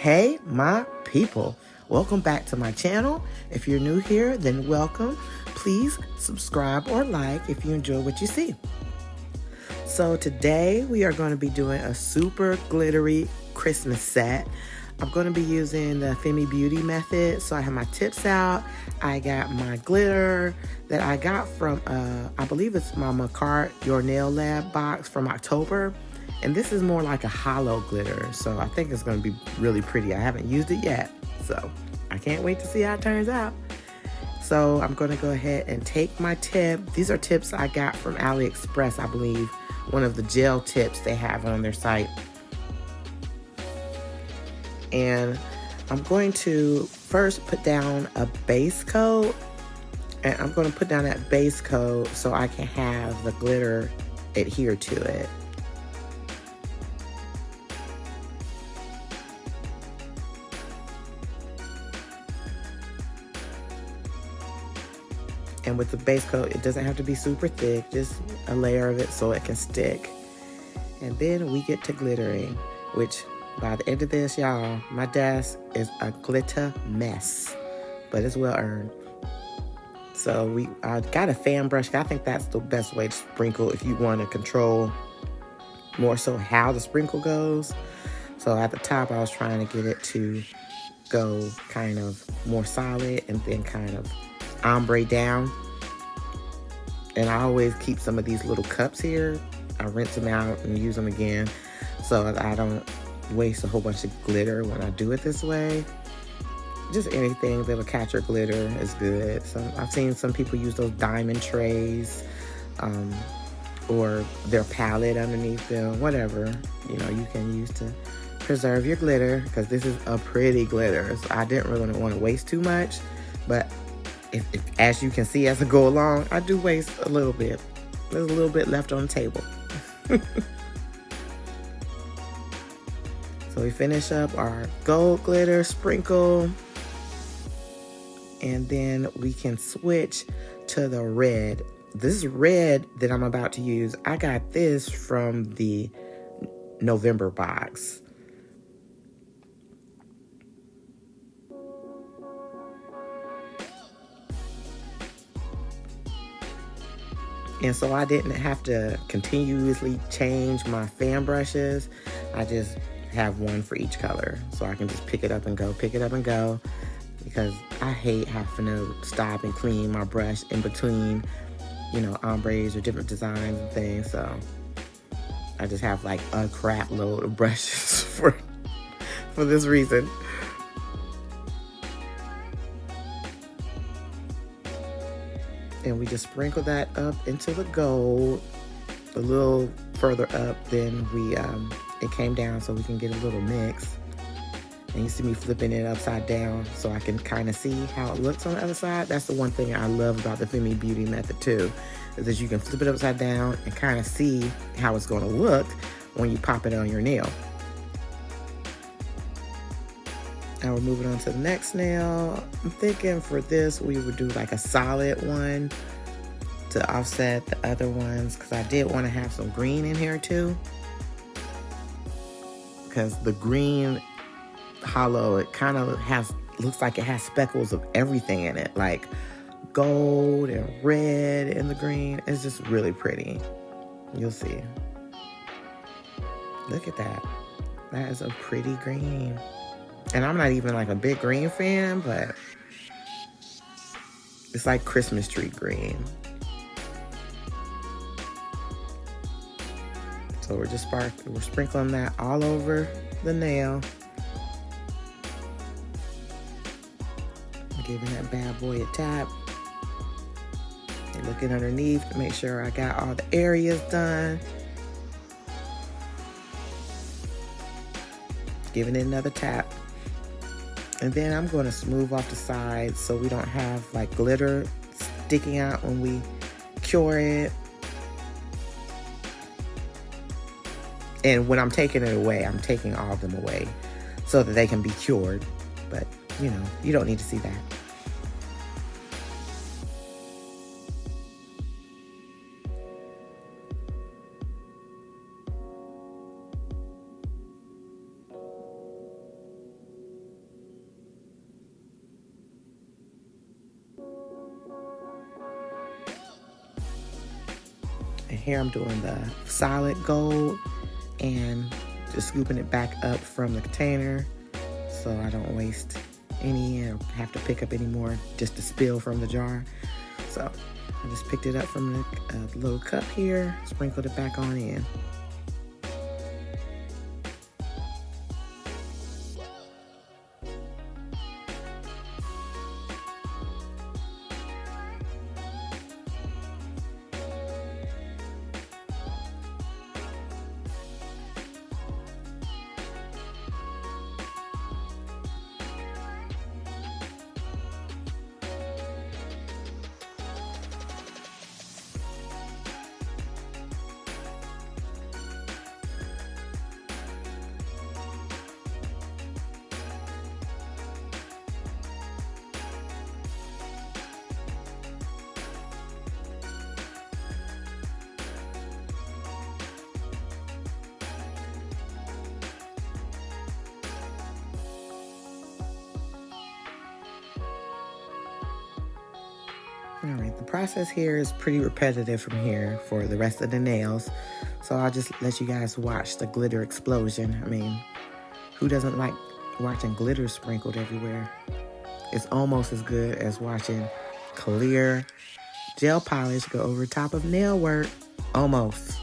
Hey, my people. Welcome back to my channel. If you're new here, then welcome. Please subscribe or like if you enjoy what you see. So today we are going to be doing a super glittery Christmas set. I'm going to be using the Femi Beauty method. So I have my tips out. I got my glitter that I got from, I believe it's Mama Cart Your Nail Lab box from October. And this is more like a hollow glitter. So I think it's going to be really pretty. I haven't used it yet. So I can't wait to see how it turns out. So I'm going to go ahead and take my tip. These are tips I got from AliExpress, I believe. One of the gel tips they have on their site. And I'm going to first put down a base coat. And I'm going to put down that base coat so I can have the glitter adhere to it. And with the base coat, it doesn't have to be super thick, just a layer of it so it can stick. And then we get to glittering, which by the end of this, y'all, my desk is a glitter mess, but it's well earned. So I got a fan brush. I think that's the best way to sprinkle if you want to control more so how the sprinkle goes. So at the top, I was trying to get it to go kind of more solid and then kind of ombre down. And I always keep some of these little cups here. I rinse them out and use them again so that I don't waste a whole bunch of glitter when I do it this way. Just anything that'll catch your glitter is good. So I've seen some people use those diamond trays or their palette underneath them, whatever you can use to preserve your glitter, because this is a pretty glitter. So I didn't really want to waste too much, but if as you can see as I go along, I do waste a little bit. There's a little bit left on the table. So we finish up our gold glitter sprinkle, and then we can switch to the red. This red that I'm about to use, I got this from the November box. And so I didn't have to continuously change my fan brushes. I just have one for each color. So I can just pick it up and go, because I hate having to stop and clean my brush in between, ombres or different designs and things. So I just have like a crap load of brushes for this reason. And we just sprinkle that up into the gold a little further up than it came down, so we can get a little mix. And you see me flipping it upside down so I can kind of see how it looks on the other side. That's the one thing I love about the Femi Beauty method too, is that you can flip it upside down and kind of see how it's going to look when you pop it on your nail. Now we're moving on to the next nail. I'm thinking for this, we would do like a solid one to offset the other ones, because I did want to have some green in here too. Because the green hollow, it kind of looks like it has speckles of everything in it, like gold and red in the green. It's just really pretty. You'll see. Look at that. That is a pretty green. And I'm not even like a big green fan, but it's like Christmas tree green. So we're sprinkling that all over the nail. Giving that bad boy a tap. Looking underneath to make sure I got all the areas done. Giving it another tap. And then I'm going to smooth off the sides so we don't have like glitter sticking out when we cure it. And when I'm taking it away, I'm taking all of them away so that they can be cured. But, you don't need to see that. here I'm doing the solid gold and just scooping it back up from the container so I don't waste any or have to pick up any more just to spill from the jar. So I just picked it up from the little cup here, sprinkled it back on in. All right, the process here is pretty repetitive from here for the rest of the nails. So I'll just let you guys watch the glitter explosion. I mean, who doesn't like watching glitter sprinkled everywhere? It's almost as good as watching clear gel polish go over top of nail work. Almost.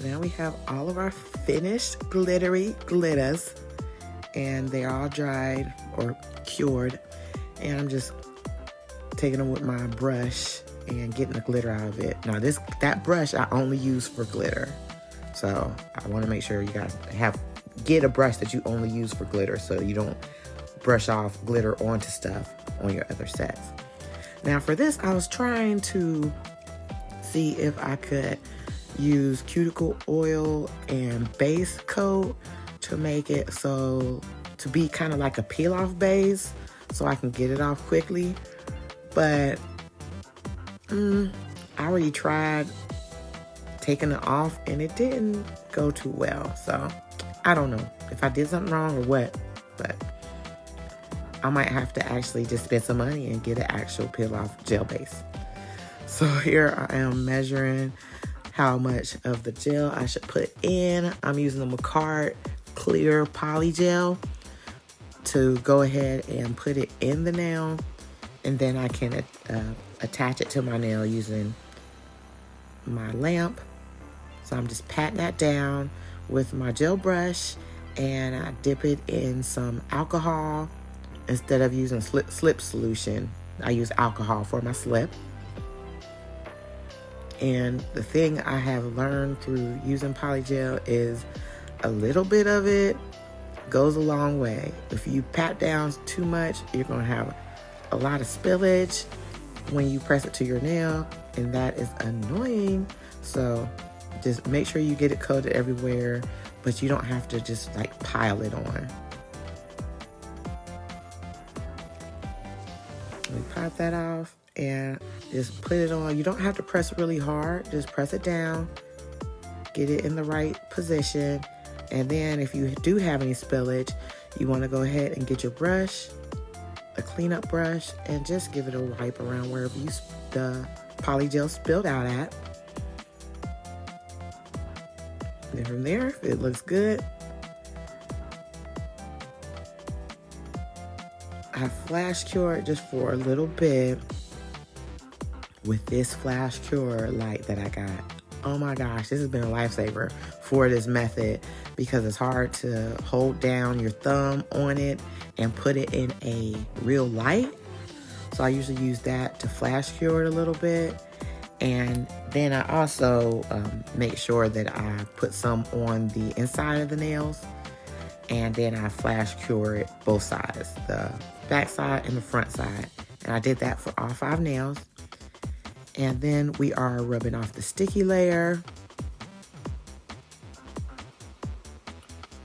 Now we have all of our finished glittery glitters. and they're all dried or cured. And I'm just taking them with my brush and getting the glitter out of it. Now that brush I only use for glitter. So I want to make sure you guys get a brush that you only use for glitter so you don't brush off glitter onto stuff on your other sets. Now for this, I was trying to see if I could use cuticle oil and base coat to make it so to be kind of like a peel off base so I can get it off quickly. But I already tried taking it off and it didn't go too well. So I don't know if I did something wrong or what, but I might have to actually just spend some money and get an actual peel off gel base. So here I am measuring how much of the gel I should put in. I'm using the Macart clear polygel to go ahead and put it in the nail, and then I can attach it to my nail using my lamp. So I'm just patting that down with my gel brush, and I dip it in some alcohol. Instead of using slip solution, I use alcohol for my slip. And the thing I have learned through using polygel is a little bit of it goes a long way. If you pat down too much, you're going to have a lot of spillage when you press it to your nail, and that is annoying. So just make sure you get it coated everywhere, but you don't have to just like pile it on. We pop that off and just put it on. You don't have to press really hard. Just press it down, get it in the right position. And then if you do have any spillage, you want to go ahead and get your brush, a cleanup brush, and just give it a wipe around wherever the polygel spilled out at. And then from there, if it looks good, I flash cure it just for a little bit with this flash cure light that I got. Oh my gosh, this has been a lifesaver for this method because it's hard to hold down your thumb on it and put it in a real light. So I usually use that to flash cure it a little bit. And then I also make sure that I put some on the inside of the nails, and then I flash cure it both sides, the back side and the front side. And I did that for all 5 nails. And then we are rubbing off the sticky layer.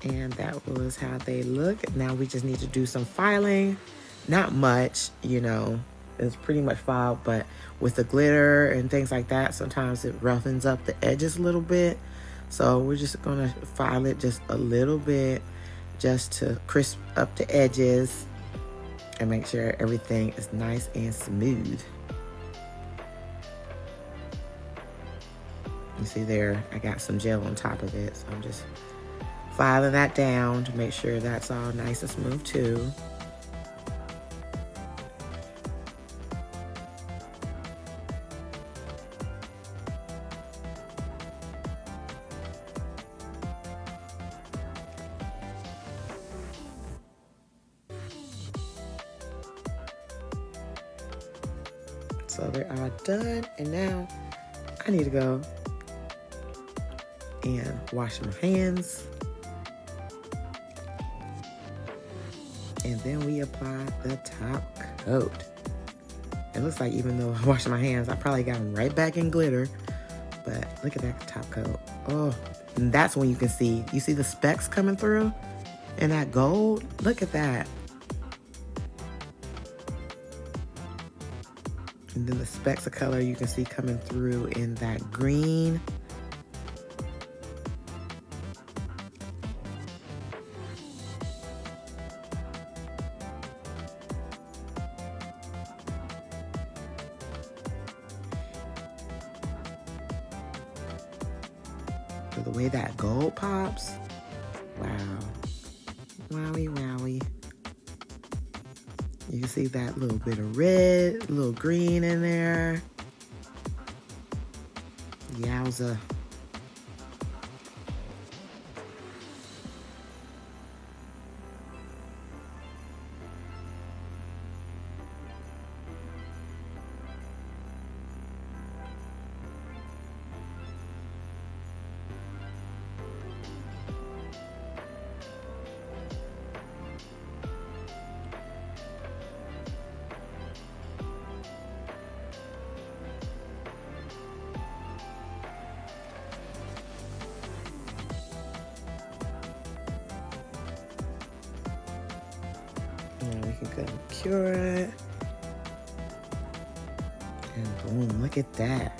And that was how they look. Now we just need to do some filing. Not much, you know, it's pretty much filed, but with the glitter and things like that, sometimes it roughens up the edges a little bit. So we're just gonna file it just a little bit just to crisp up the edges and make sure everything is nice and smooth. You see there, I got some gel on top of it, so I'm just filing that down to make sure that's all nice and smooth too. So they're all done, and now I need to go and wash my hands. And then we apply the top coat. It looks like even though I washed my hands, I probably got them right back in glitter. But look at that top coat. Oh, and that's when you can see. You see the specks coming through? And that gold? Look at that. And then the specks of color you can see coming through in that green. So the way that gold pops, wow. Wowie, wowie. You can see that little bit of red, a little green in there. Yowza. can go cure it. And boom, look at that.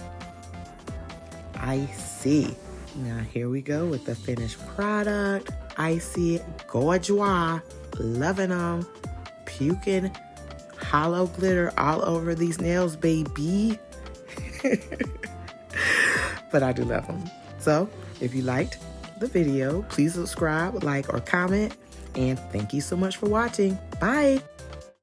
Icy. Now here we go with the finished product. Icy, gorgeous, loving them, puking, hollow glitter all over these nails, baby. But I do love them. So if you liked the video, please subscribe, like, or comment. And thank you so much for watching. Bye.